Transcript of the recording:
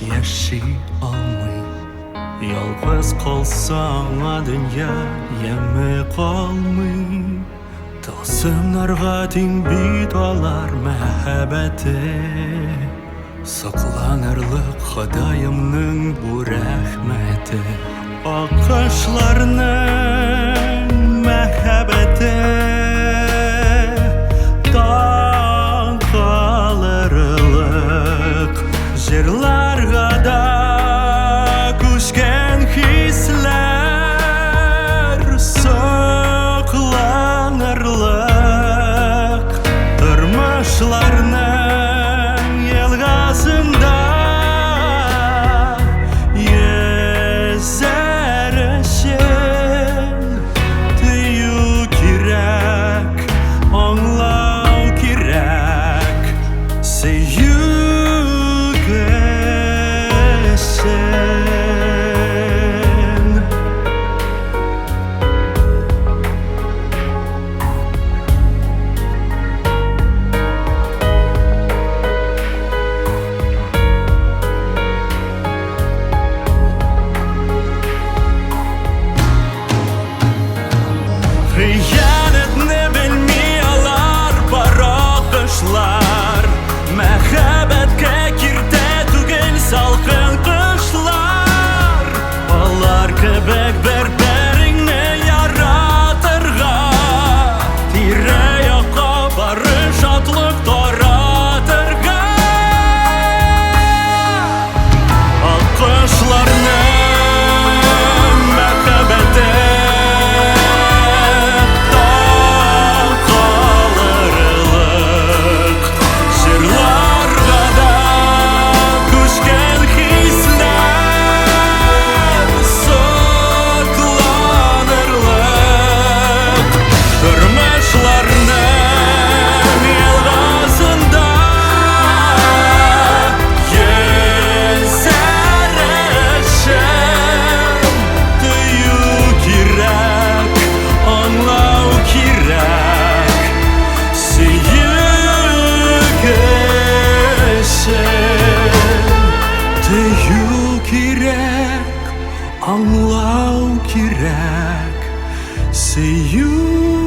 яши алмый. Ялгыз калсаңа дөнья яме калмый. Тылсымнарга тең бит алар мәхәббәте. Сакланырлык Ходаемның бу рәхмәте. Акышларның мәхәббәте. Таң калырлык җырларга да күчкән хисләр. Сокланырлык тормышларның елгасында йөзәр өчен тыю кирәк, аңлау кирәк, сөю өчен. Хыянәтне белми алар баракышлар. Мәхәббәткә киртә түгел салкын кышлар. Алар кебек бер-береңне яратырга, тирә-якка бары шатлык таратырга. Алкышларның мәхәббәте аңлау кирәк, сөю